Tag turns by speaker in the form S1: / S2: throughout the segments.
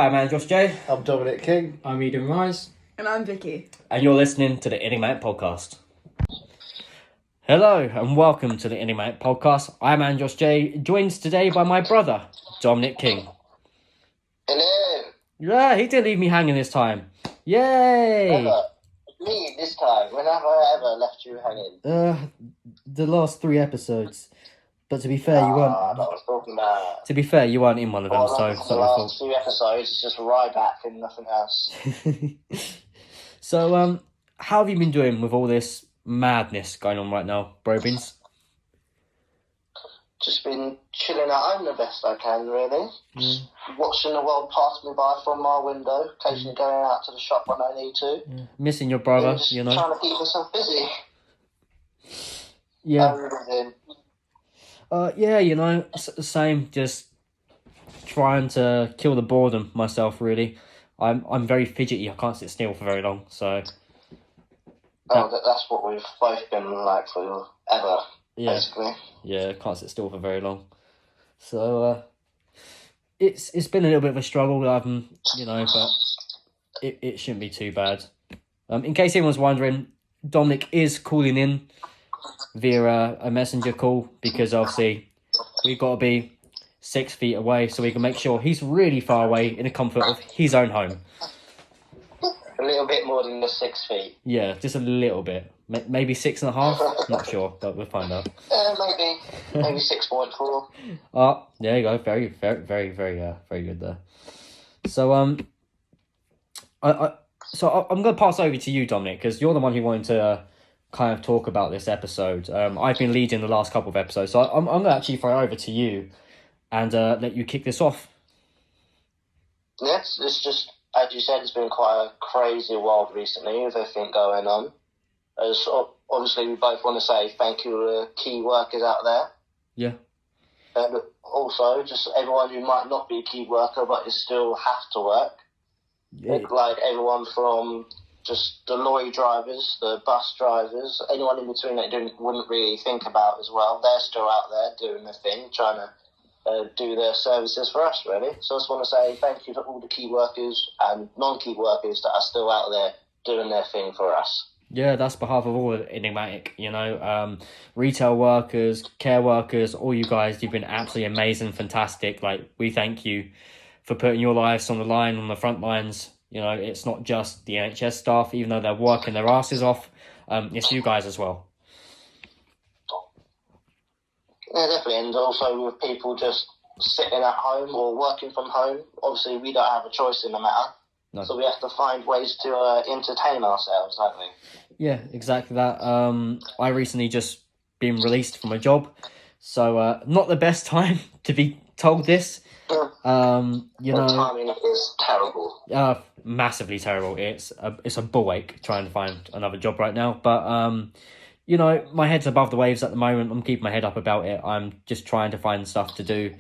S1: I'm EJay.
S2: I'm Dominic King.
S3: I'm Eden Rise.
S4: And I'm Vicky.
S1: And you're listening to the Enigmatic Podcast. Hello and welcome to the Enigmatic Podcast. I'm EJay, joined today by my brother, Dominic King.
S5: Hello.
S1: Yeah, he didn't leave me hanging this time. Yay!
S5: Never. Me this time. When have I ever left you hanging?
S1: The last 3 episodes. But to be fair, you weren't.
S5: That was talking about.
S1: To be fair, you weren't in one of them,
S5: The last 2 episodes is just Ryback and nothing else.
S1: So, how have you been doing with all this madness going on right now, Brobins?
S5: Just been chilling at home the best I can, really. Just watching the world pass me by from my window, occasionally going out to the shop when I need to.
S1: Yeah. Missing your brother,
S5: just
S1: you know.
S5: Trying to keep myself busy.
S1: Yeah.
S5: Everything.
S1: Yeah, you know, same. Just trying to kill the boredom myself. Really, I'm very fidgety. I can't sit still for very long. So.
S5: That's what we've both been like for ever.
S1: Yeah.
S5: Basically.
S1: Yeah, can't sit still for very long. So it's been a little bit of a struggle. You know, but it shouldn't be too bad. In case anyone's wondering, Dominic is calling in via a messenger call because obviously we've got to be 6 feet away so we can make sure he's really far away in the comfort of his own home.
S5: A little bit more than the 6 feet.
S1: Yeah, just a little bit. Maybe 6.5. Not sure, but we'll find out.
S5: Maybe 6.4.
S1: Oh, there you go. Very, very, very, very good there. So I'm gonna pass over to you, Dominic, because you're the one who wanted to kind of talk about this episode. I've been leading the last couple of episodes, so I'm gonna actually throw it over to you and let you kick this off.
S5: Yes, it's just, as you said, it's been quite a crazy world recently with everything going on. As obviously, we both want to say thank you to the key workers out there.
S1: Yeah.
S5: And also, just everyone who might not be a key worker but you still have to work.
S1: Yeah.
S5: Like everyone from just the lorry drivers, the bus drivers, anyone in between that you wouldn't really think about as well. They're still out there doing their thing, trying to do their services for us, really. So I just want to say thank you to all the key workers and non-key workers that are still out there doing their thing for us.
S1: Yeah, that's behalf of all Enigmatic, you know, retail workers, care workers, all you guys, you've been absolutely amazing, fantastic. Like, we thank you for putting your lives on the line, on the front lines. You know, it's not just the NHS staff, even though they're working their asses off. It's you guys as well.
S5: Yeah, definitely. And also with people just sitting at home or working from home, obviously we don't have a choice in the matter. No. So we have to find ways to entertain ourselves, don't we?
S1: Yeah, exactly that. I recently just been released from a job, so not the best time to be told this. You know,
S5: timing is terrible.
S1: Massively terrible. It's a ball ache trying to find another job right now. But you know, my head's above the waves at the moment. I'm keeping my head up about it. I'm just trying to find stuff to do.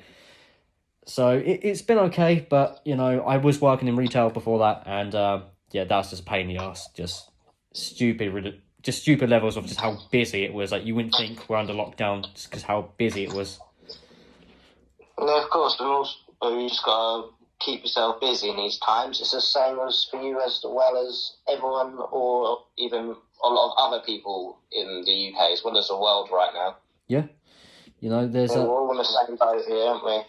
S1: So it's been okay, but you know, I was working in retail before that, and yeah, that's just a pain in the ass. Just stupid levels of just how busy it was. Like, you wouldn't think we're under lockdown just because how busy it was.
S5: No, of course, but you just got to keep yourself busy in these times. It's the same as for you as well as everyone, or even a lot of other people in the UK as well as the world right now.
S1: Yeah, you know, we're
S5: all in the same boat here, aren't we?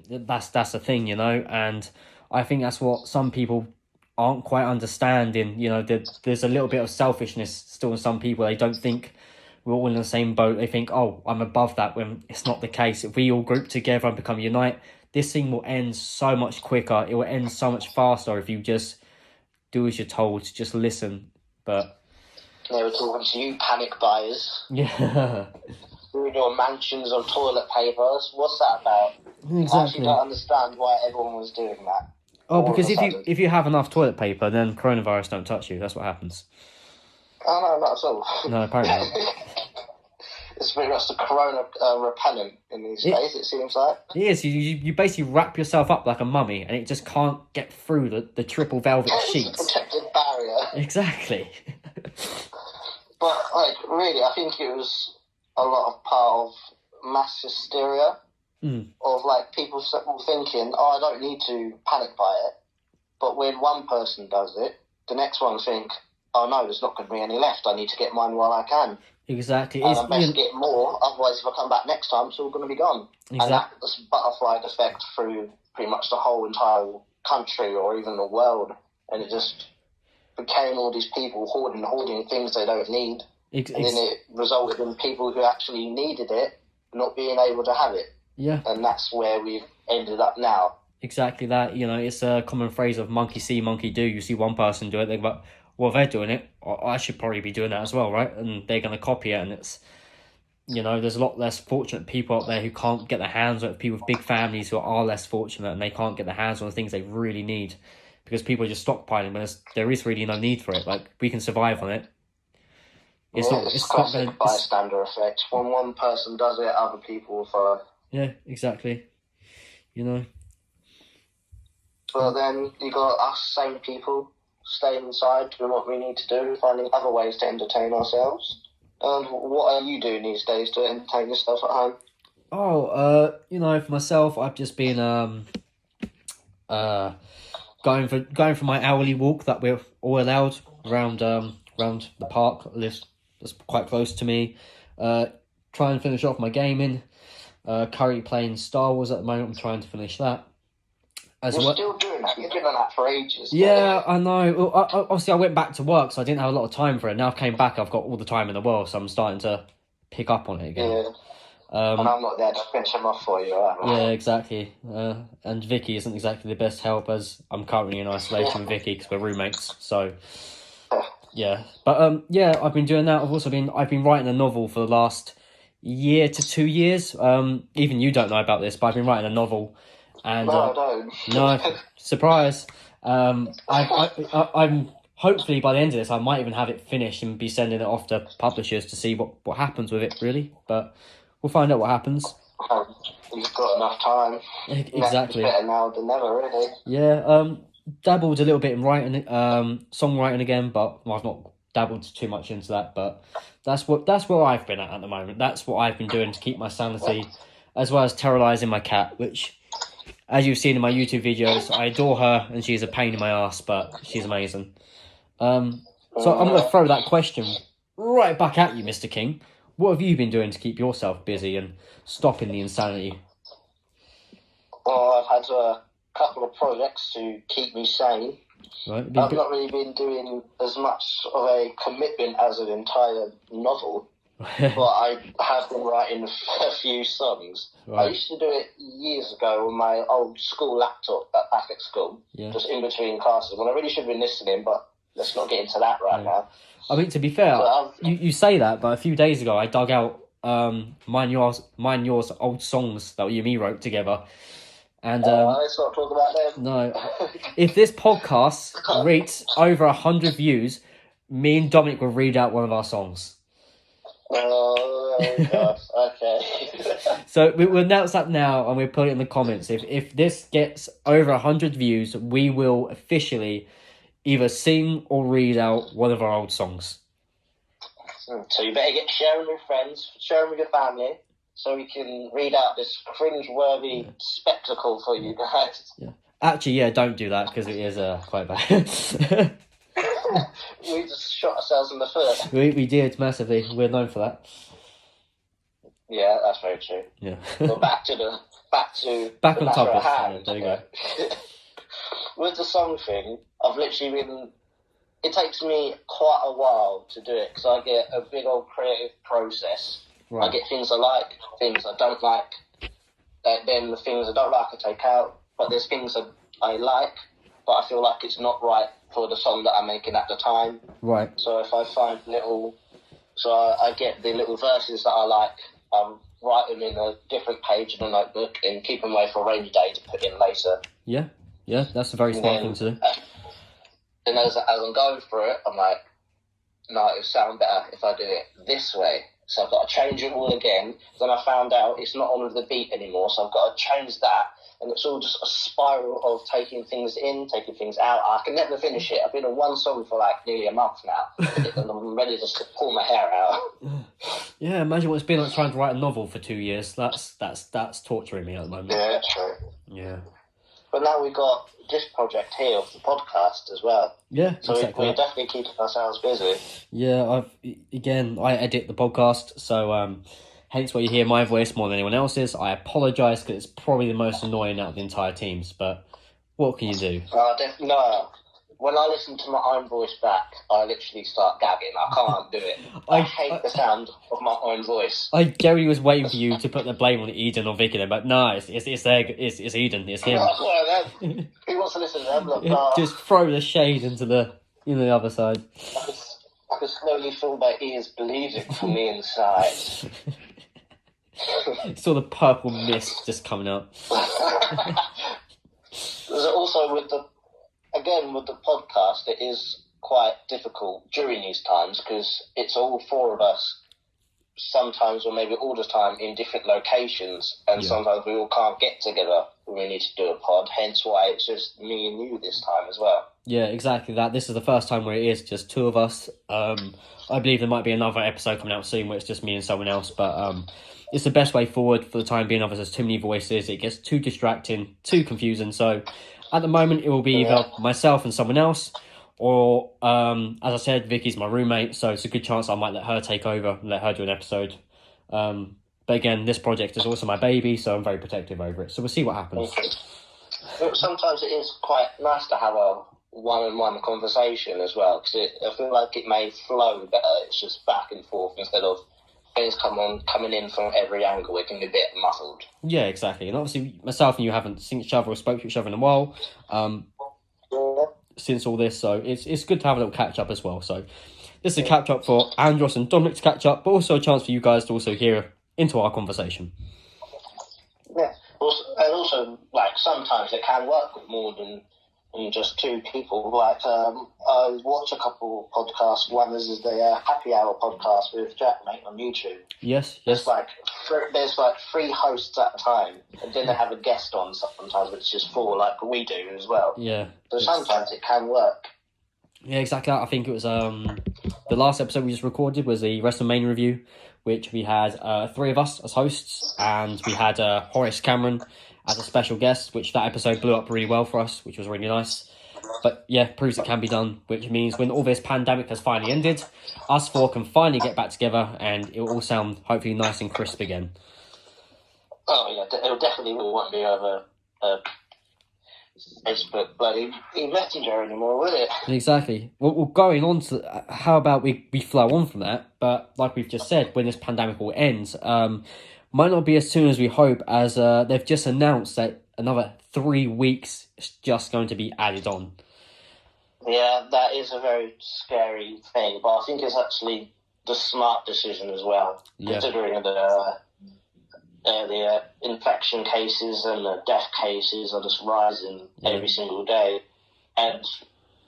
S1: That's the thing, you know, and I think that's what some people aren't quite understanding. You know, there's a little bit of selfishness still in some people. They don't think we're all in the same boat. They think, oh, I'm above that, when it's not the case. If we all group together and become unite, this thing will end so much quicker. It will end so much faster if you just do as you're told, just listen. But
S5: they were talking to you, panic buyers.
S1: Yeah.
S5: Doing your mansions of toilet papers. What's that about?
S1: Exactly.
S5: I actually don't understand why everyone was doing that.
S1: Oh, because if you have enough toilet paper, then coronavirus don't touch you. That's what happens.
S5: Oh, no, not at all.
S1: No, apparently not.
S5: It's pretty much the corona repellent in these days, it seems like.
S1: It is. You basically wrap yourself up like a mummy, and it just can't get through the triple velvet sheets.
S5: It's a protective barrier.
S1: Exactly.
S5: But, like, really, I think it was a lot of part of mass hysteria. of like people thinking, oh, I don't need to panic by it. But when one person does it, the next one think, oh no, there's not going to be any left. I need to get mine while I can.
S1: Exactly.
S5: And I best get more, otherwise if I come back next time, it's all going to be gone.
S1: Exactly.
S5: And that's butterfly effect through pretty much the whole entire country or even the world. And it just became all these people hoarding things they don't need. And then it resulted in people who actually needed it not being able to have it.
S1: Yeah.
S5: And that's where we've ended up now.
S1: Exactly that. It's a common phrase of monkey see, monkey do. You see one person do it, they're like, well, they're doing it, I should probably be doing that as well, right? And they're going to copy it, and it's, there's a lot less fortunate people out there who can't get their hands on it, people with big families who are less fortunate and they can't get their hands on the things they really need because people are just stockpiling when there is really no need for it. Like, we can survive on it.
S5: It's classic bystander effect. When one person does it, other people will follow.
S1: Yeah, exactly.
S5: But then you got us same people staying inside, doing what we need to do, finding other ways to entertain ourselves. What are you doing these days to entertain yourself at home?
S1: For myself, I've just been going for my hourly walk that we're all allowed around the park. That's quite close to me. Try and finish off my gaming. Currently playing Star Wars at the moment. I'm trying to finish that.
S5: Still doing that. You've been on that for ages.
S1: Yeah, I know. Well, obviously, I went back to work, so I didn't have a lot of time for it. Now I've came back, I've got all the time in the world, so I'm starting to pick up on it again.
S5: Yeah. And I'm not there to finish them off for you, right?
S1: Yeah, exactly. And Vicky isn't exactly the best help, as I'm currently in isolation with Vicky because we're roommates. So, yeah. But I've been doing that. I've been writing a novel for the last year to 2 years. Even you don't know about this, but I've been writing a novel. And,
S5: no, I don't.
S1: No, surprise. I'm hopefully by the end of this, I might even have it finished and be sending it off to publishers to see what happens with it, really. But we'll find out what happens.
S5: You've got enough time.
S1: Exactly.
S5: It's better now than never, really.
S1: Yeah. Dabbled a little bit in writing, songwriting again, but I've not dabbled too much into that. But that's where I've been at the moment. That's what I've been doing to keep my sanity, as well as terrorising my cat, which, as you've seen in my YouTube videos, I adore her and she's a pain in my ass, but she's amazing. So I'm going to throw that question right back at you, Mr. King. What have you been doing to keep yourself busy and stopping the insanity?
S5: Well, I've had a couple of projects to keep me sane.
S1: Right.
S5: I've not really been doing as much of a commitment as an entire novel. But I have been writing a few songs. Right. I used to do it years ago on my old school laptop back at school, just in between classes. When I really should have been listening, but let's not get into that right now.
S1: I mean, to be fair, you say that, but a few days ago I dug out mine, yours old songs that you and me wrote together. And
S5: let's not talk about them.
S1: No. If this podcast reaches over 100 views, me and Dominic will read out one of our songs.
S5: Oh, gosh. Okay.
S1: So we'll announce that now and we'll put it in the comments. If this gets over 100 views, we will officially either sing or read out one of our old songs.
S5: So you better share them with friends, share them with your family, so we can read out this cringe-worthy spectacle for you guys.
S1: Yeah. Actually, don't do that because it is quite bad.
S5: We just shot ourselves in the foot.
S1: We did massively. We're known for that.
S5: Yeah, that's very true.
S1: Yeah.
S5: Well, back
S1: on topic. Yeah, there you go.
S5: With the song thing, I've literally been. It takes me quite a while to do it because I get a big old creative process. Right. I get things I like, things I don't like. Then the things I don't like, I take out. But there's things that I like, but I feel like it's not right for the song that I'm making at the time.
S1: Right.
S5: So if I find I get the little verses that I like, write them in a different page in a notebook and keep them away for a rainy day to put in later.
S1: Yeah, that's a very smart thing to do.
S5: And as I'm going through it, I'm like, no, it would sound better if I do it this way. So I've got to change it all again. Then I found out it's not on with the beat anymore, so I've got to change that. And it's all just a spiral of taking things in, taking things out. I can never finish it. I've been on one song for like nearly a month now, and I'm ready to pull my hair out.
S1: Yeah, imagine what it's been like trying to write a novel for 2 years. That's torturing me at the moment.
S5: Yeah, true.
S1: Yeah.
S5: But now we've got this project here of the podcast as well.
S1: Yeah,
S5: so
S1: exactly.
S5: we're definitely keeping ourselves busy.
S1: Yeah, I edit the podcast, so hence why you hear my voice more than anyone else's. I apologise because it's probably the most annoying out of the entire teams, but what can you do?
S5: No. When I listen to my own voice back, I literally start gagging. I can't do it. I hate the sound of my own voice.
S1: I genuinely was waiting for you to put the blame on Eden or Vicky, but no, it's Eden, it's him.
S5: Who wants to listen to them?
S1: Just throw the shade into the other side.
S5: I can slowly feel my ears bleeding from the inside.
S1: Saw the purple mist just coming up.
S5: There's also with the podcast, it is quite difficult during these times because it's all four of us, sometimes or maybe all the time in different locations, and sometimes we all can't get together when we need to do a pod, hence why it's just me and you this time as well. Yeah,
S1: exactly that. This is the first time where it is just two of us. I believe there might be another episode coming out soon where it's just me and someone else, but it's the best way forward for the time being. Otherwise, there's too many voices, it gets too distracting, too confusing, so at the moment, it will be either myself and someone else, or, as I said, Vicky's my roommate, so it's a good chance I might let her take over and let her do an episode. But again, this project is also my baby, so I'm very protective over it. So we'll see what happens.
S5: Sometimes it is quite nice to have a one-on-one conversation as well, because I feel like it may flow better. It's just back and forth instead of things coming in from every angle. It can be a bit muffled.
S1: Yeah, exactly. And obviously, myself and you haven't seen each other or spoke to each other in a while since all this, so it's good to have a little catch up as well. So this is a catch up for Andros and Dominic to catch up, but also a chance for you guys to also hear into our conversation.
S5: Yeah, also like sometimes it can work with more than just two people. Like I watch a couple podcasts. One is the Happy Hour podcast with Jack, mate, on YouTube.
S1: Yes.
S5: There's like three hosts at a time, and then they have a guest on sometimes, which is four, like we do as well.
S1: Yeah.
S5: So sometimes it can work.
S1: Yeah, exactly. I think it was the last episode we just recorded was the WrestleMania review, which we had three of us as hosts, and we had Horace Cameron as a special guest, which that episode blew up really well for us, which was really nice. But yeah, proves it can be done, which means when all this pandemic has finally ended, us four can finally get back together and it will all sound hopefully nice and crisp again.
S5: Oh yeah, it definitely won't be over Facebook bloody Messenger anymore, will it?
S1: Exactly. Well, going on to how about we flow on from that, but like we've just said, when this pandemic all ends, might not be as soon as we hope, as they've just announced that another 3 weeks is just going to be added on.
S5: Yeah, that is a very scary thing, but I think it's actually the smart decision as well, considering the infection cases and the death cases are just rising every single day, and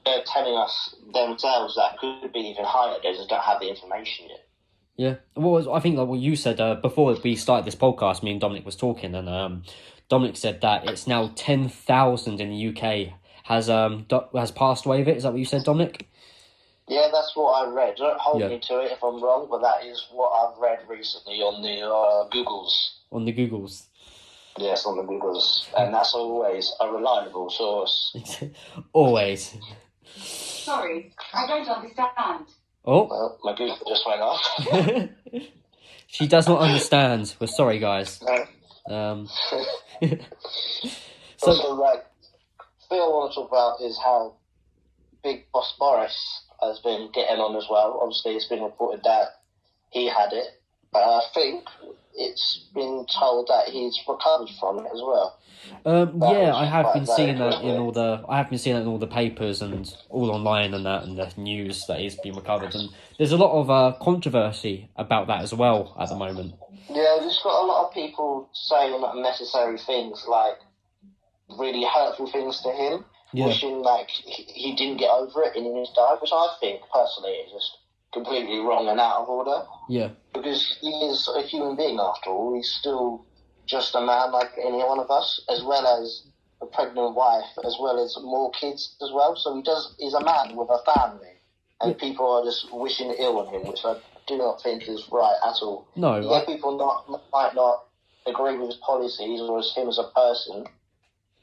S5: they're telling us themselves that could be even higher. They just don't have the information yet.
S1: Yeah, well, I think like what you said before we started this podcast, me and Dominic was talking, and Dominic said that it's now 10,000 in the UK has passed away of it. Is that what you said, Dominic?
S5: Yeah, that's what I read. Don't hold me to it if I'm wrong, but that is what I've read recently on the Googles.
S1: On the Googles?
S5: Yes, on the Googles. And that's always a reliable source.
S1: Always.
S2: Sorry, I don't understand.
S1: Oh.
S5: Well, my Google just went off.
S1: She does not understand. We're sorry, guys.
S5: So, like, the thing I want to talk about is how Big Boss Boris has been getting on as well. Obviously, it's been reported that he had it, but I think it's been told that he's recovered from it as well.
S1: I have been seeing that in all the papers and all online and that, and the news that he's been recovered. And there's a lot of controversy about that as well at the moment.
S5: Yeah, there's got a lot of people saying unnecessary things, like really hurtful things to him, wishing like he didn't get over it and he needs to die, which I think personally is just completely wrong and out of order.
S1: Yeah.
S5: Because he is a human being after all. He's still just a man like any one of us, as well as a pregnant wife, as well as more kids as well. So he's a man with a family. And people are just wishing ill on him, which I do not think is right at all.
S1: No.
S5: Yeah, people might not agree with his policies or him as a person,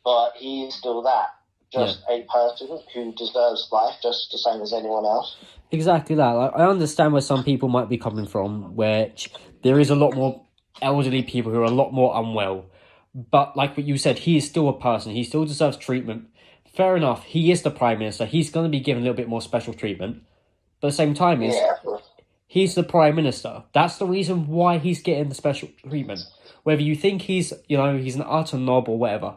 S5: but he is still that. Just a person who deserves life just the same as anyone else.
S1: Exactly that. Like, I understand where some people might be coming from, where there is a lot more elderly people who are a lot more unwell. But like what you said, he is still a person. He still deserves treatment. Fair enough. He is the Prime Minister. He's going to be given a little bit more special treatment. But at the same time, he's the Prime Minister. That's the reason why he's getting the special treatment. Whether you think he's an utter knob or whatever.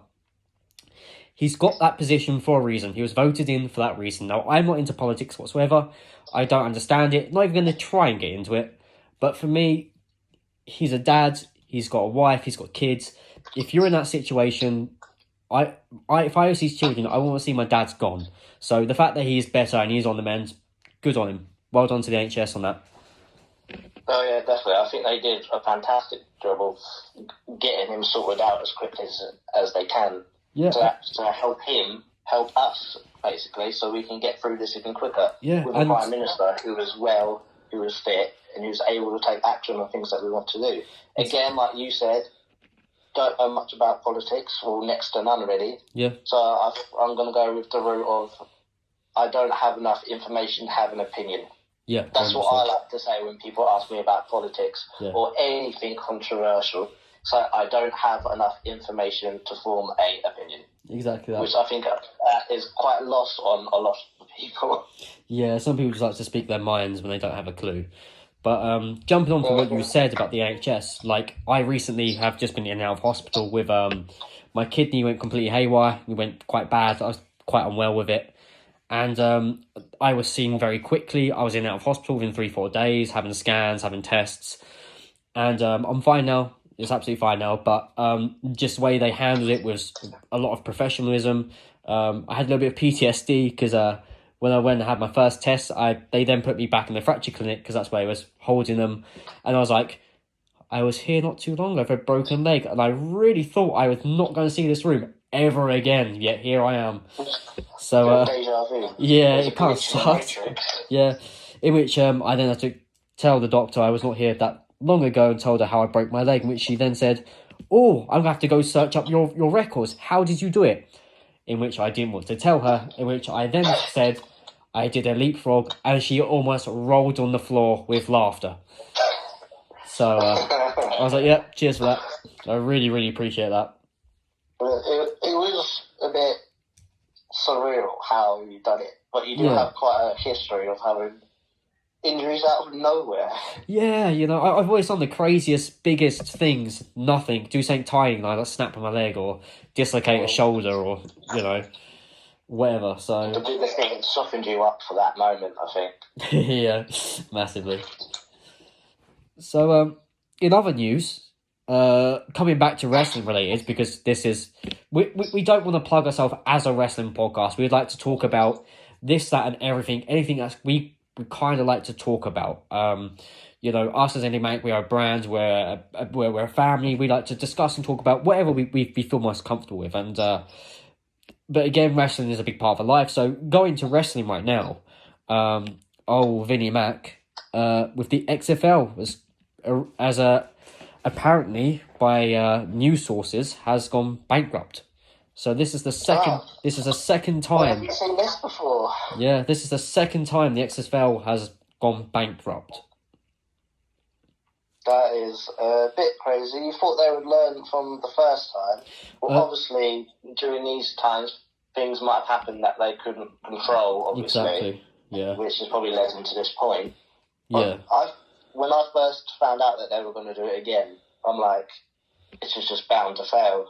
S1: He's got that position for a reason. He was voted in for that reason. Now, I'm not into politics whatsoever. I don't understand it. Not even going to try and get into it. But for me, he's a dad. He's got a wife. He's got kids. If you're in that situation, if I was his children, I want to see my dad's gone. So the fact that he's better and he's on the mend, good on him. Well done to the NHS on that.
S5: Oh yeah, definitely. I think they did a fantastic job of getting him sorted out as quickly as they can.
S1: Yeah.
S5: To help him, help us, basically, so we can get through this even quicker.
S1: Yeah,
S5: with a Prime Minister who is well, who is fit, and who's able to take action on things that we want to do. Again, like you said, don't know much about politics, or next to none really.
S1: Yeah.
S5: So I'm going to go with the route of I don't have enough information to have an opinion.
S1: Yeah.
S5: That's 100%. What I like to say when people ask me about politics or anything controversial. So I don't have enough information to form a opinion.
S1: Exactly that.
S5: Which I think is quite lost on a lot of people.
S1: Yeah, some people just like to speak their minds when they don't have a clue. But jumping on to what you said about the NHS, like I recently have just been in and out of hospital with my kidney went completely haywire. It went quite bad. I was quite unwell with it. And I was seen very quickly. I was in and out of hospital within 3-4 days, having scans, having tests. And I'm fine now. It's absolutely fine now, but just the way they handled it was a lot of professionalism. I had a little bit of PTSD because when I went and had my first test, they then put me back in the fracture clinic because that's where I was holding them. And I was like, I was here not too long ago with a broken leg, and I really thought I was not going to see this room ever again, yet here I am. So, yeah, it kind of sucks. Yeah, in which I then had to tell the doctor I was not here that long ago and told her how I broke my leg, in which she then said, I'm going to have to go search up your records. How did you do it? In which I didn't want to tell her, in which I then said I did a leapfrog, and she almost rolled on the floor with laughter. So I was like, yeah, cheers for that. I really, really appreciate that.
S5: It was a bit surreal how you done it, but you do have quite a history of having injuries out of nowhere. Yeah,
S1: I've always done the craziest, biggest things. Nothing. Do something tiny, like snap on my leg or dislocate a shoulder or, whatever. So
S5: the biggest thing softened you up for that moment, I think.
S1: Yeah, massively. So, in other news, coming back to wrestling related, because this is... We don't want to plug ourselves as a wrestling podcast. We'd like to talk about this, that, and everything. Anything that we kind of like to talk about. Us as Enigmatic, we are a brand, we're a family. We like to discuss and talk about whatever we feel most comfortable with. And but again, wrestling is a big part of our life. So going to wrestling right now, Vinnie Mac with the XFL apparently by news sources has gone bankrupt. So this is the second. Wow. This is the second time.
S5: Have you seen this before?
S1: Yeah, this is the second time the XFL has gone bankrupt.
S5: That is a bit crazy. You thought they would learn from the first time. Well, obviously, during these times, things might have happened that they couldn't control. Obviously,
S1: exactly. Yeah.
S5: Which has probably led them to this point.
S1: Yeah.
S5: When I first found out that they were going to do it again, I'm like, this is just bound to fail.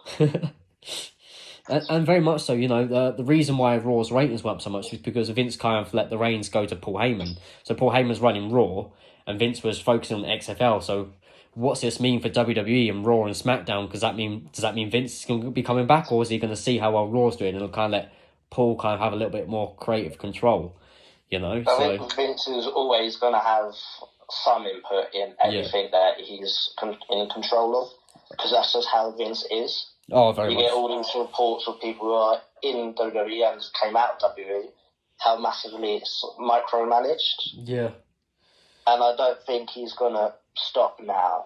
S1: And very much so, the reason why Raw's ratings went up so much was because Vince kind of let the reins go to Paul Heyman. So Paul Heyman's running Raw, and Vince was focusing on the XFL. So what's this mean for WWE and Raw and SmackDown? Does that mean Vince is going to be coming back, or is he going to see how well Raw's doing and kind of let Paul kind of have a little bit more creative control? you know.
S5: I
S1: So
S5: think Vince is always going to have some input in everything that he's in control of, because that's just how Vince is.
S1: oh, very
S5: You
S1: much.
S5: get all these reports of people who are in WWE and came out of WWE, how massively it's micromanaged.
S1: Yeah.
S5: And I don't think he's going to stop now.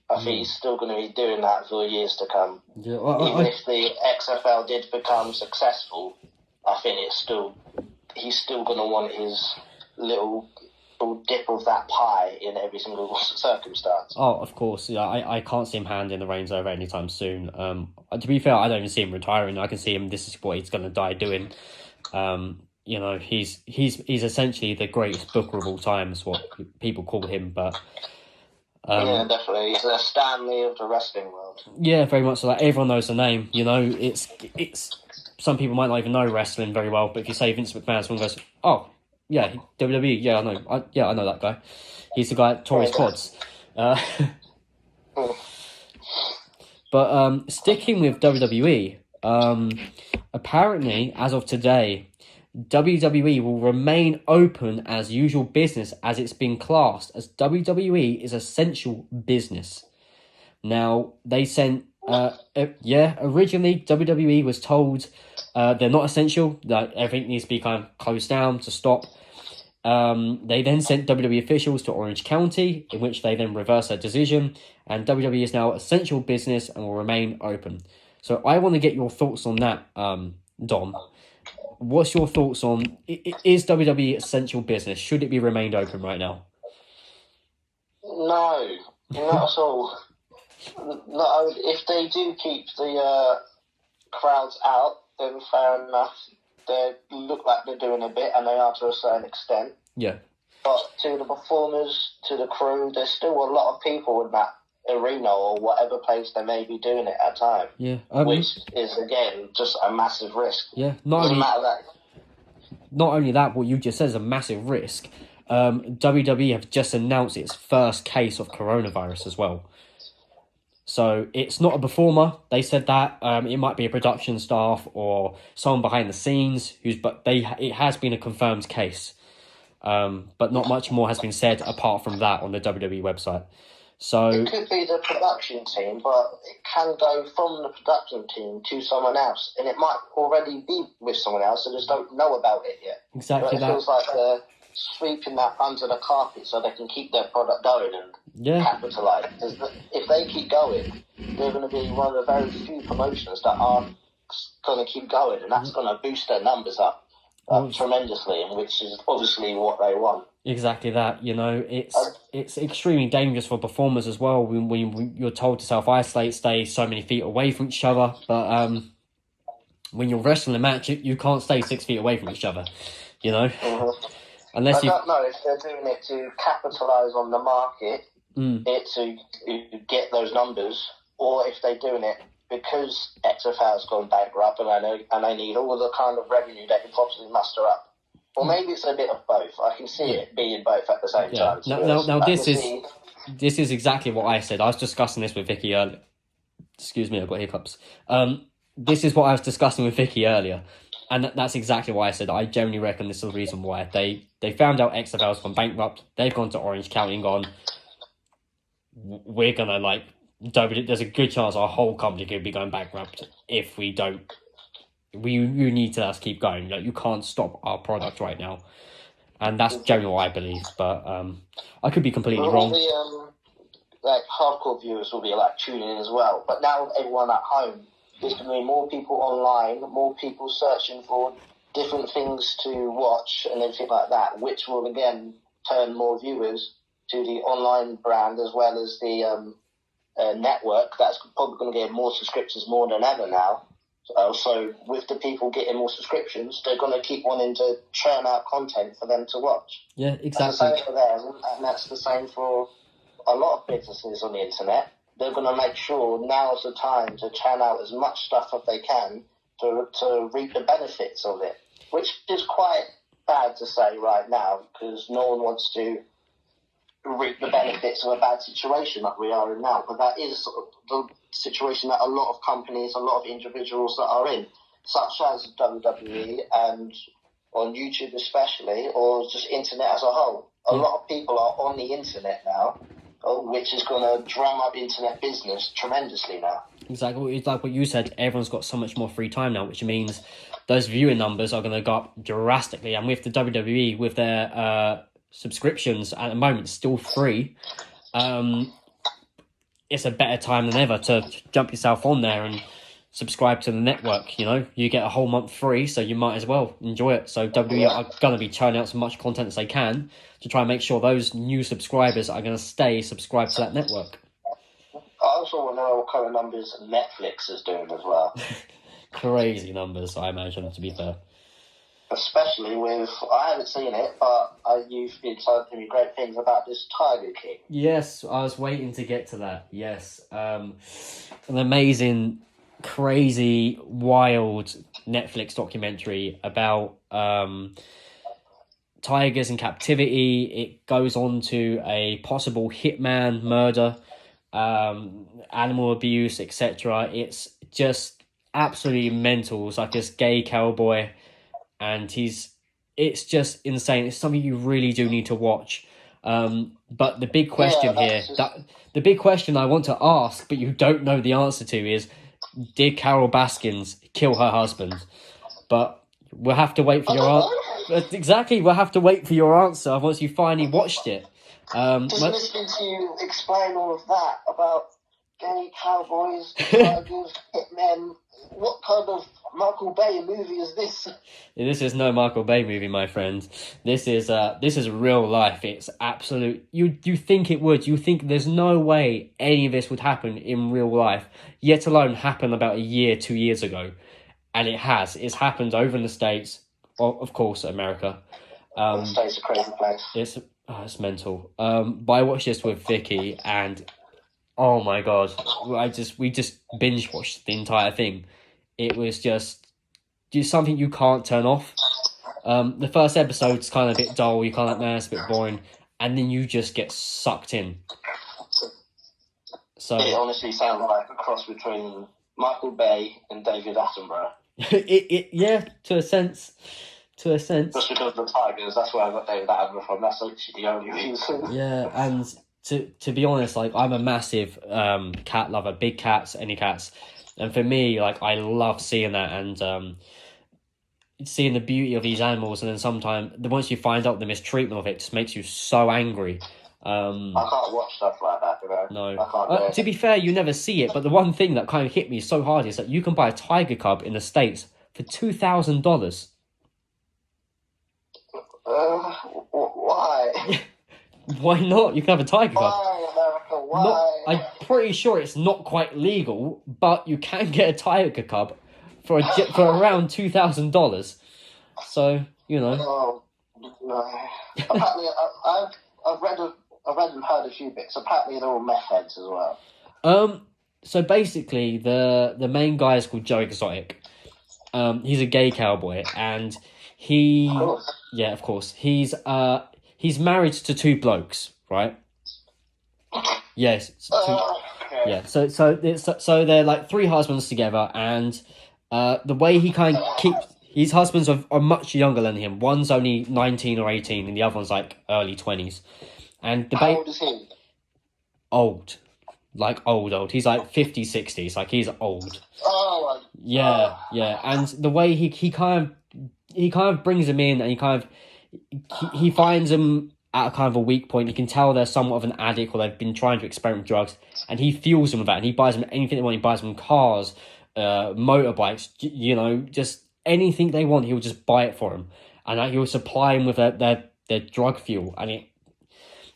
S5: I think he's still going to be doing that for years to come.
S1: Yeah.
S5: Even if the XFL did become successful, I think he's still going to want his little dip of that pie in every single circumstance.
S1: Oh, of course. Yeah, I can't see him handing the reins over anytime soon. To be fair, I don't even see him retiring. I can see him. This is what he's going to die doing. You know, he's essentially the greatest booker of all time, is what people call him. But
S5: yeah, definitely, he's a Stanley of the wrestling world.
S1: yeah, very much so. Like, everyone knows the name. You know, it's some people might not even know wrestling very well, but if you say Vince McMahon, someone goes, "Oh, yeah, WWE. Yeah, I know. I know that guy. He's the guy that tore his quads." But sticking with WWE, apparently, as of today, WWE will remain open as usual business, as it's been classed as WWE is essential business. Now, they sent, originally WWE was told they're not essential, that everything needs to be kind of closed down to stop. They then sent WWE officials to Orange County, in which they then reversed their decision, and WWE is now essential business and will remain open. So I want to get your thoughts on that, Dom. What's your thoughts on, is WWE essential business? Should it be remained open right now?
S5: No, not at all. No, if they do keep the crowds out, then fair enough. They look like they're doing a bit, and they are to a certain extent.
S1: Yeah.
S5: But to the performers, to the crew, there's still a lot of people in that arena or whatever place they may be doing it at time.
S1: Yeah.
S5: Which is, again, just a massive risk.
S1: Yeah.
S5: Doesn't matter that.
S1: Not only that, what you just said is a massive risk. WWE have just announced its first case of coronavirus as well. So it's not a performer. They said that it might be a production staff or someone behind the scenes it has been a confirmed case. But not much more has been said apart from that on the WWE website. So
S5: it could be the production team, but it can go from the production team to someone else, and it might already be with someone else, so just don't know about it yet.
S1: Exactly
S5: but it feels like they're sweeping that under the carpet so they can keep their product going and capitalise. If they keep going, they're going to be one of the very few promotions that are going to keep going, and that's going to boost their numbers up tremendously, and which is obviously what they want.
S1: Exactly that. You know, it's extremely dangerous for performers as well when you're told to self-isolate, stay so many feet away from each other. But when you're wrestling a match, you can't stay 6 feet away from each other, you know?
S5: Mm-hmm.
S1: Unless
S5: I don't know if they're doing it to capitalise on the market, to get those numbers, or if they're doing it because XFL's gone bankrupt and they need all the kind of revenue they can possibly muster up. Or maybe it's a bit of both. I can see it being both at the same time.
S1: Now this is exactly what I said. I was discussing this with Vicky earlier. Excuse me, I've got hiccups. This is what I was discussing with Vicky earlier. And that's exactly why I said I genuinely reckon this is the reason why. They found out XFL's gone bankrupt. They've gone to Orange County and gone, we're going to there's a good chance our whole company could be going bankrupt if we don't. You need to keep going. You can't stop our product right now. And that's generally what I believe. But I could be completely wrong.
S5: The hardcore viewers will be tuning in as well. But now everyone at home, there's going to be more people online, more people searching for different things to watch and everything like that, which will again turn more viewers to the online brand as well as the network. That's probably going to get more subscriptions more than ever now. So with the people getting more subscriptions, they're going to keep wanting to churn out content for them to watch.
S1: Yeah, exactly.
S5: That's the same for them, and that's the same for a lot of businesses on the internet. They're going to make sure now's the time to churn out as much stuff as they can to reap the benefits of it, which is quite bad to say right now because no one wants to reap the benefits of a bad situation like we are in now. But that is the situation that a lot of companies, a lot of individuals that are in, such as WWE and on YouTube especially, or just internet as a whole. A lot of people are on the internet now, which is going to drum up internet business tremendously now.
S1: Exactly. It's like what you said, everyone's got so much more free time now, which means those viewing numbers are going to go up drastically. And with the WWE, with their subscriptions at the moment still free, it's a better time than ever to jump yourself on there and subscribe to the network. You know, you get a whole month free, so you might as well enjoy it. So WWE are going to be churning out as much content as they can to try and make sure those new subscribers are going to stay subscribed to that network.
S5: I also want to know what kind of numbers Netflix is doing as well.
S1: Crazy numbers, I imagine, to be fair.
S5: Especially with, I haven't seen it, but you've been telling me great things about this Tiger King.
S1: Yes, I was waiting to get to that. Yes. An amazing, crazy, wild Netflix documentary about tigers in captivity. It goes on to a possible hitman murder, animal abuse, etc. It's just absolutely mental. It's like this gay cowboy, and it's just insane. It's something you really do need to watch. But the big question the big question I want to ask, but you don't know the answer to, is did Carol Baskins kill her husband? But we'll have to wait for your answer. Exactly, we'll have to wait for your answer once you finally watched it.
S5: Just listening to you explain all of that about gay cowboys, tigers, hitmen. What kind of Michael Bay movie is this?
S1: This is no Michael Bay movie, my friend. This is real life. It's absolute. You think it would? You think there's no way any of this would happen in real life, yet alone happen about 2 years ago, and it has. It's happened over in the States, of course, America.
S5: The States are a crazy place.
S1: It's mental. But I watched this with Vicky, and oh my god, we just binge watched the entire thing. It was just something you can't turn off. The first episode's kind of a bit dull. You kind of it's a bit boring, and then you just get sucked in. So
S5: it honestly sounds like a cross between Michael Bay and David Attenborough.
S1: Yeah, to a sense. Just
S5: because of the tigers, that's where I got David Attenborough from. That's literally the only reason.
S1: Yeah, and to be honest, like, I'm a massive cat lover, big cats, any cats. And for me, like, I love seeing that and seeing the beauty of these animals. And then sometimes, once you find out the mistreatment of it, just makes you so angry.
S5: I can't watch stuff like that, you know?
S1: No.
S5: I can't
S1: to be fair, you never see it. But the one thing that kind of hit me so hard is that you can buy a tiger cub in the States for $2,000.
S5: Why?
S1: Why not? You can have a tiger cub.
S5: Why, America? Why?
S1: I'm pretty sure it's not quite legal, but you can get a tiger cub for around $2,000. So, you know.
S5: Oh, no. Apparently, I've read and heard a few bits. Apparently, they're all meth heads as well.
S1: So basically, the main guy is called Joe Exotic. He's a gay cowboy, and he, yeah, of course, he's married to two blokes, right? Yes.
S5: Okay.
S1: Yeah. So they're like three husbands together, and the way he kind of keeps his husbands are much younger than him. One's only 19 or 18, and the other one's like early 20s. And
S5: how old is he?
S1: Old. Like old. He's like 50s, 60s. Like, he's old.
S5: Oh.
S1: Yeah. And the way he kind of brings them in, and he finds them at a kind of a weak point. You can tell they're somewhat of an addict, or they've been trying to experiment with drugs, and he fuels them with that, and he buys them anything they want. He buys them cars, motorbikes, you know, just anything they want, he'll just buy it for them, and he'll supply them with their drug fuel, and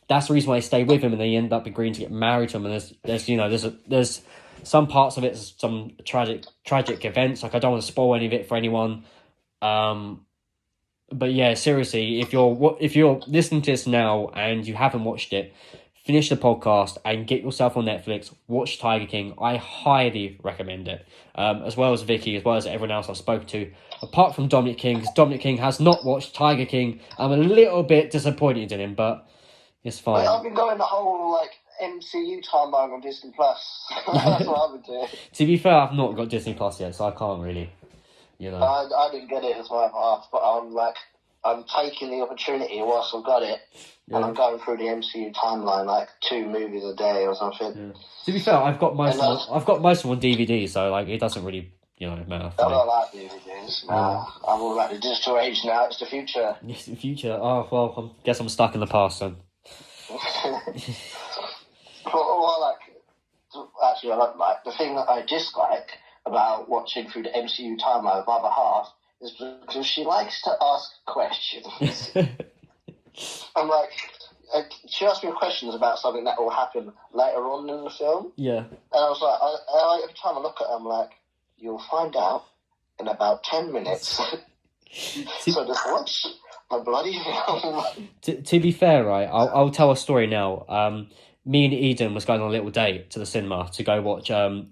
S1: that's the reason why they stay with him, and they end up agreeing to get married to him. And there's some parts of it, some tragic events. Like, I don't want to spoil any of it for anyone. But yeah, seriously, if you're listening to this now and you haven't watched it, finish the podcast and get yourself on Netflix. Watch Tiger King. I highly recommend it. As well as Vicky, as well as everyone else I spoke to, apart from Dominic King, because Dominic King has not watched Tiger King. I'm a little bit disappointed in him, but it's fine.
S5: Wait, I've been going the whole MCU timeline on Disney Plus. That's what I've been doing.
S1: To be fair, I've not got Disney Plus yet, so I can't really. you know.
S5: I didn't get it as my half, but I'm taking the opportunity whilst I've got it, and I'm going through the MCU timeline, like 2 movies a day or something.
S1: Yeah. To be fair, I've got most of them on DVD, so like it doesn't really, matter for
S5: I
S1: me.
S5: don't like DVDs. Nah, I'm all about the digital age now. It's the future.
S1: It's the future. Oh well, I guess I'm stuck in the past then.
S5: Actually, I don't like the thing that I dislike about watching through the MCU timeline with my other half is because she likes to ask questions. I'm like, she asked me questions about something that will happen later on in the film.
S1: Yeah.
S5: And I was like, every time I look at her, I'm like, you'll find out in about 10 minutes. So just watch my bloody film.
S1: To be fair, right, I'll tell a story now. Me and Eden was going on a little date to the cinema to go watch I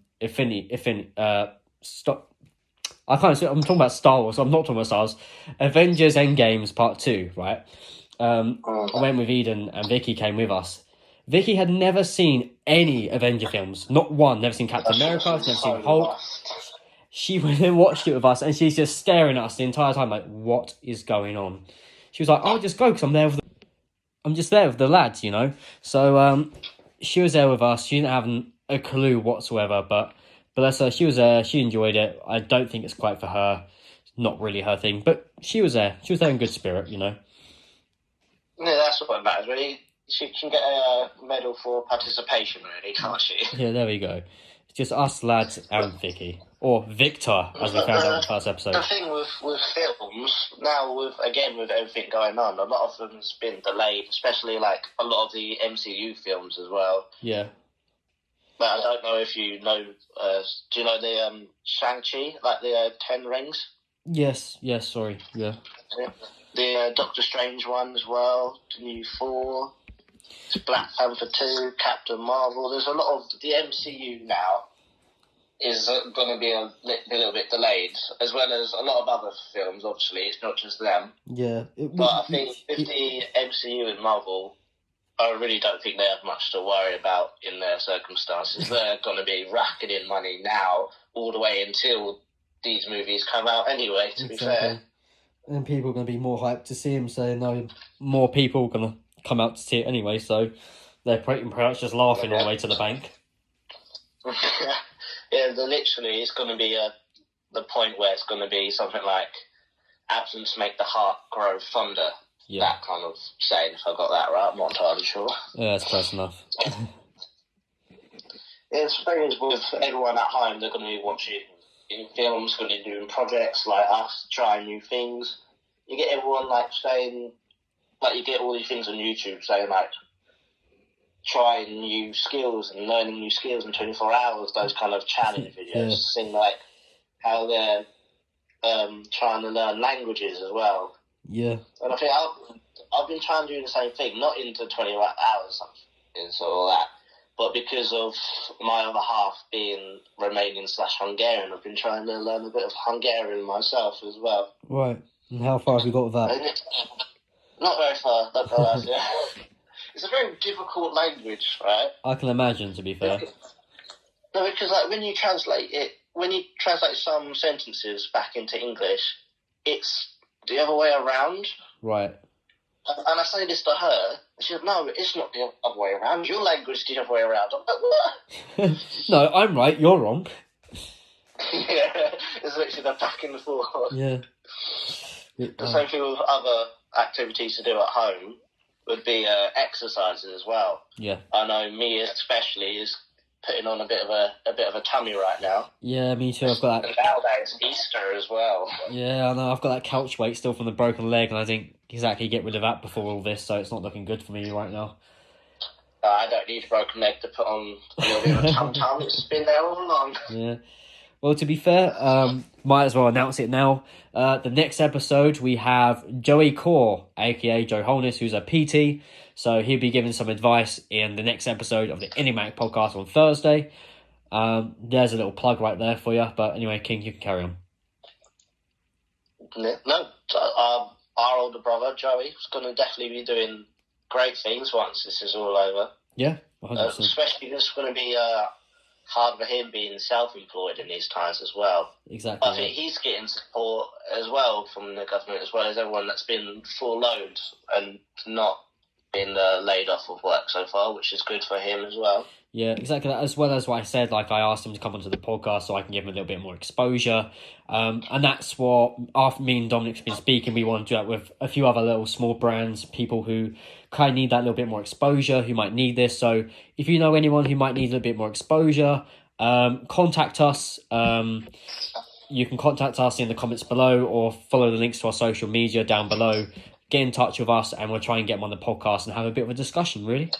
S1: can't say, I'm talking about Star Wars. I'm not talking about Star Wars. Avengers Endgames Part 2, right? I went with Eden and Vicky came with us. Vicky had never seen any Avenger films. Not one. Never seen Captain America. Never seen Hulk. She went and watched it with us and she's just staring at us the entire time like, what is going on? She was like, I'll just go because I'm just there with the lads, So she was there with us. She didn't have a clue whatsoever, but bless her, she was there. She enjoyed it. I don't think it's quite for her. It's not really her thing, but she was there. She was there in good spirit,
S5: Yeah, that's what matters, really. She can get a medal for participation, really, can't she?
S1: Yeah, there we go. It's just us lads and Vicky. Or Victor, as we found out in the first episode.
S5: The thing with films, now with everything going on, a lot of them has been delayed, especially like a lot of the MCU films as well.
S1: Yeah.
S5: But I don't know if you know, do you know the Shang-Chi, like the 10 Rings?
S1: Yes, sorry, yeah.
S5: The Doctor Strange one as well, the new 4, Black Panther 2, Captain Marvel. There's a lot of the MCU now is going to be a little bit delayed, as well as a lot of other films, obviously. It's not just them.
S1: Yeah.
S5: But I think with the MCU and Marvel, I really don't think they have much to worry about in their circumstances. They're going to be racking in money now all the way until these movies come out anyway, to be fair.
S1: And people are going to be more hyped to see him, so no, more people are going to come out to see it anyway, so they're pretty much just laughing all the way to the bank.
S5: Yeah, literally, it's going to be the point where it's going to be something like absence make the heart grow fonder. Yeah. That kind of saying, if I got that right, I'm not entirely sure.
S1: Yeah, that's close enough.
S5: It's things with everyone at home, they're going to be watching films, going to be doing projects like us, trying new things. You get everyone saying, you get all these things on YouTube saying trying new skills and learning new skills in 24 hours, those kind of challenge videos.
S1: Yeah.
S5: Seeing how they're trying to learn languages as well.
S1: Yeah.
S5: And I think I've been trying to do the same thing, not into 20 hours and so all that, but because of my other half being Romanian/Hungarian, I've been trying to learn a bit of Hungarian myself as well.
S1: Right. And how far have you got with that?
S5: Not very far, yeah. It's a very difficult language, right?
S1: I can imagine, to be fair.
S5: No, because when you translate some sentences back into English, it's the other way around.
S1: Right.
S5: And I say this to her, and she said, no, it's not the other way around. Your language is the other way around. I'm like, what?
S1: No, I'm right, you're wrong.
S5: Yeah, it's literally the back and forth.
S1: Yeah.
S5: The same thing with other activities to do at home would be exercises as well.
S1: Yeah.
S5: I know me especially is putting on a bit of a tummy right now.
S1: Yeah, me too. I've got that.
S5: And nowadays Easter as well.
S1: Yeah, I know. I've got that couch weight still from the broken leg, and I didn't exactly get rid of that before all this, so it's not looking good for me right now.
S5: I don't need a broken leg to put on a little bit of a tum-tum. It's been there all along.
S1: Yeah. Well, to be fair, might as well announce it now. The next episode, we have Joey Core, a.k.a. Joe Holness, who's a PT. So he'll be giving some advice in the next episode of the Enigmatic podcast on Thursday. There's a little plug right there for you. But anyway, King, you can carry on.
S5: No, our older brother, Joey, is going to definitely be doing great things once this is all over.
S1: Yeah, 100%.
S5: Especially there's going to be hard for him being self-employed in these times as well.
S1: Exactly.
S5: I think he's getting support as well from the government, as well as everyone that's been full load and not been laid off of work so far, which is good for him as well.
S1: Yeah, exactly that. As well as what I said, like I asked him to come onto the podcast so I can give him a little bit more exposure. And that's what, after me and Dominic's been speaking, we want to do that with a few other little small brands, people who kind of need that little bit more exposure, who might need this. So if you know anyone who might need a little bit more exposure, contact us. You can contact us in the comments below or follow the links to our social media down below. Get in touch with us and we'll try and get them on the podcast and have a bit of a discussion, really.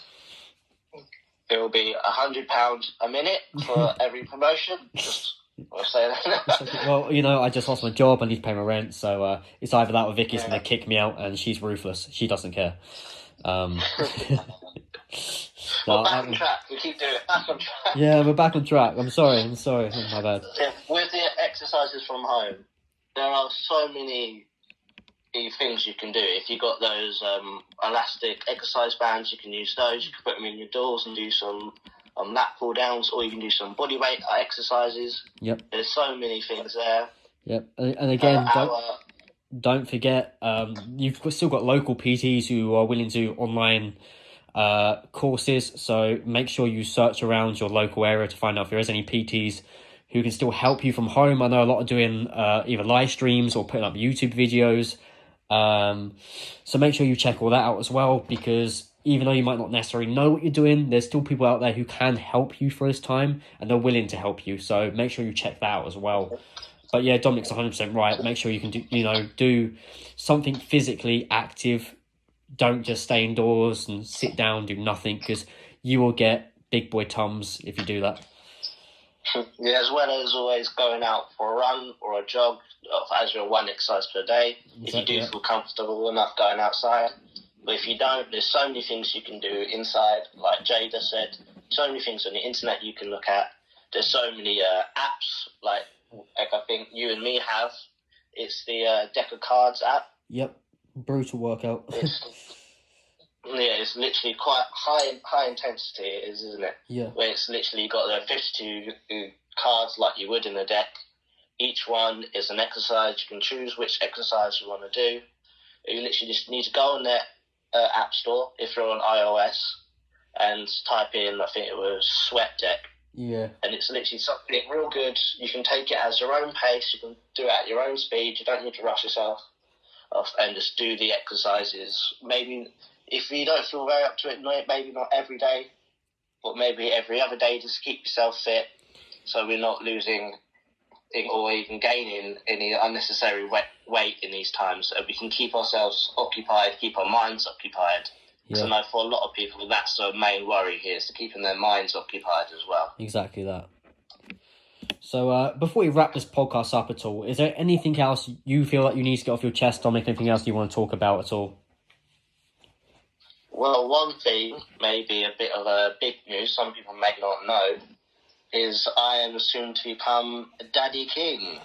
S5: It will be £100 a minute for every promotion. I'll say that.
S1: Well, you know, I just lost my job. I need to pay my rent. So it's either that or Vicky's going to kick me out and she's ruthless. She doesn't care.
S5: Well, back on track. We keep doing it. Back on track.
S1: Yeah, we're back on track. I'm sorry. Oh, my bad.
S5: Yeah, with the exercises from home, there are so many things you can do. If you got those elastic exercise bands, you can use those. You can put them in your doors and do some lat pull downs, or you can do some body weight exercises.
S1: Yep.
S5: There's so many things there.
S1: Yep. And again, don't forget, you've still got local PTs who are willing to do online courses. So make sure you search around your local area to find out if there is any PTs who can still help you from home. I know a lot are doing either live streams or putting up YouTube videos. So make sure you check all that out as well, because even though you might not necessarily know what you're doing, there's still people out there who can help you for this time and they're willing to help you. So make sure you check that out as well. But yeah, Dominic's 100% right. Make sure you can do something physically active. Don't just stay indoors and sit down, do nothing, because you will get big boy tums if you do that.
S5: Yeah, as well as always going out for a run or a jog as your one exercise per day. If you do feel comfortable enough going outside. But if you don't, there's so many things you can do inside. Like Jada said, so many things on the internet you can look at. There's so many apps, like I think you and me have. It's the Deck of Cards app.
S1: Yep, brutal workout.
S5: It's literally quite high intensity, isn't it?
S1: Yeah.
S5: Where it's literally got the 52 cards like you would in a deck. Each one is an exercise. You can choose which exercise you want to do. You literally just need to go on their app store if you're on iOS and type in, I think it was Sweat Deck.
S1: Yeah.
S5: And it's literally something real good. You can take it as your own pace. You can do it at your own speed. You don't need to rush yourself off and just do the exercises. Maybe if you don't feel very up to it, maybe not every day, but maybe every other day, just keep yourself fit so we're not losing or even gaining any unnecessary weight in these times. So we can keep ourselves occupied, keep our minds occupied. Yeah. So I know for a lot of people, that's the main worry here, is to keeping their minds occupied as well.
S1: Exactly that. So before we wrap this podcast up at all, is there anything else you feel like you need to get off your chest, Dominic? Anything else you want to talk about at all?
S5: Well, one thing, maybe a bit of a big news, some people may not know, is I am soon to become Daddy King.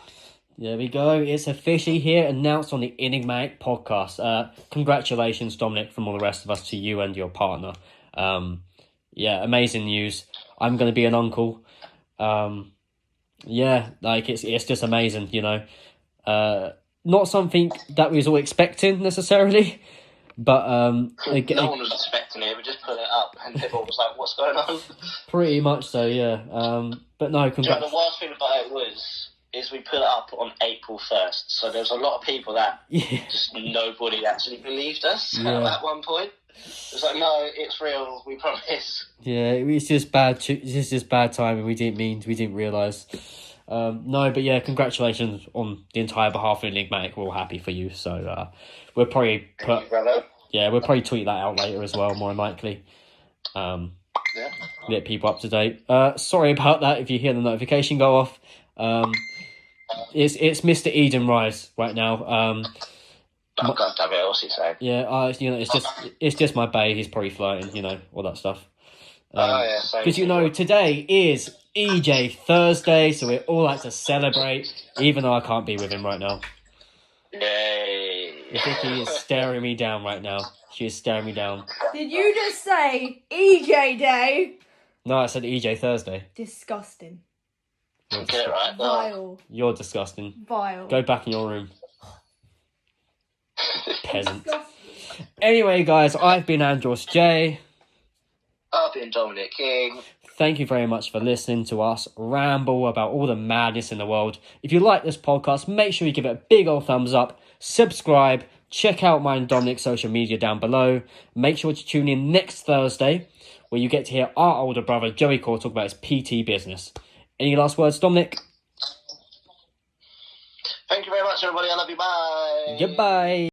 S1: There we go. It's officially here, announced on the Enigmatic podcast. Congratulations, Dominic, from all the rest of us, to you and your partner. Yeah, amazing news. I'm going to be an uncle. Yeah, like it's just amazing, you know. Not something that we was all expecting necessarily, but
S5: no one was expecting it. We just put it up, and everyone was like, "What's going on?"
S1: Pretty much so, yeah. But no, congrats.
S5: You know, the worst thing about it is we put it up on April 1st, so there's a lot of people that just nobody actually believed us at one point. It's like, no, it's real. We promise.
S1: Yeah, it's just bad. It's just bad timing. We didn't realise. No, but yeah, congratulations on the entire behalf of Enigmatic. We're all happy for you. So we'll probably we'll probably tweet that out later as well, more than likely. Get people up to date. Sorry about that. If you hear the notification go off, it's Mr. Eden Rise right now.
S5: Oh, God damn it, what's he saying?
S1: Yeah, you know, it's just my bae. He's probably flirting, you know, all that stuff. Because you know, today is EJay Thursday, so we're all out to celebrate, even though I can't be with him right now.
S5: Yay!
S1: Vicky is staring me down right now. She is staring me down.
S3: Did you just say EJ Day?
S1: No, I said EJ Thursday.
S3: Disgusting.
S1: You're,
S5: Get it right. No.
S3: Vile.
S1: you're disgusting.
S3: Vile.
S1: Go back in your room. Peasant. Anyway, guys, I've been Andros J.
S5: I've been Dominic King.
S1: Thank you very much for listening to us ramble about all the madness in the world. If you like this podcast, make sure you give it a big old thumbs up, subscribe, check out mine and Dominic's social media down below. Make sure to tune in next Thursday, where you get to hear our older brother, Joey Core, talk about his PT business. Any last words, Dominic?
S5: Thank you very much, everybody. I love you. Bye.
S1: Goodbye.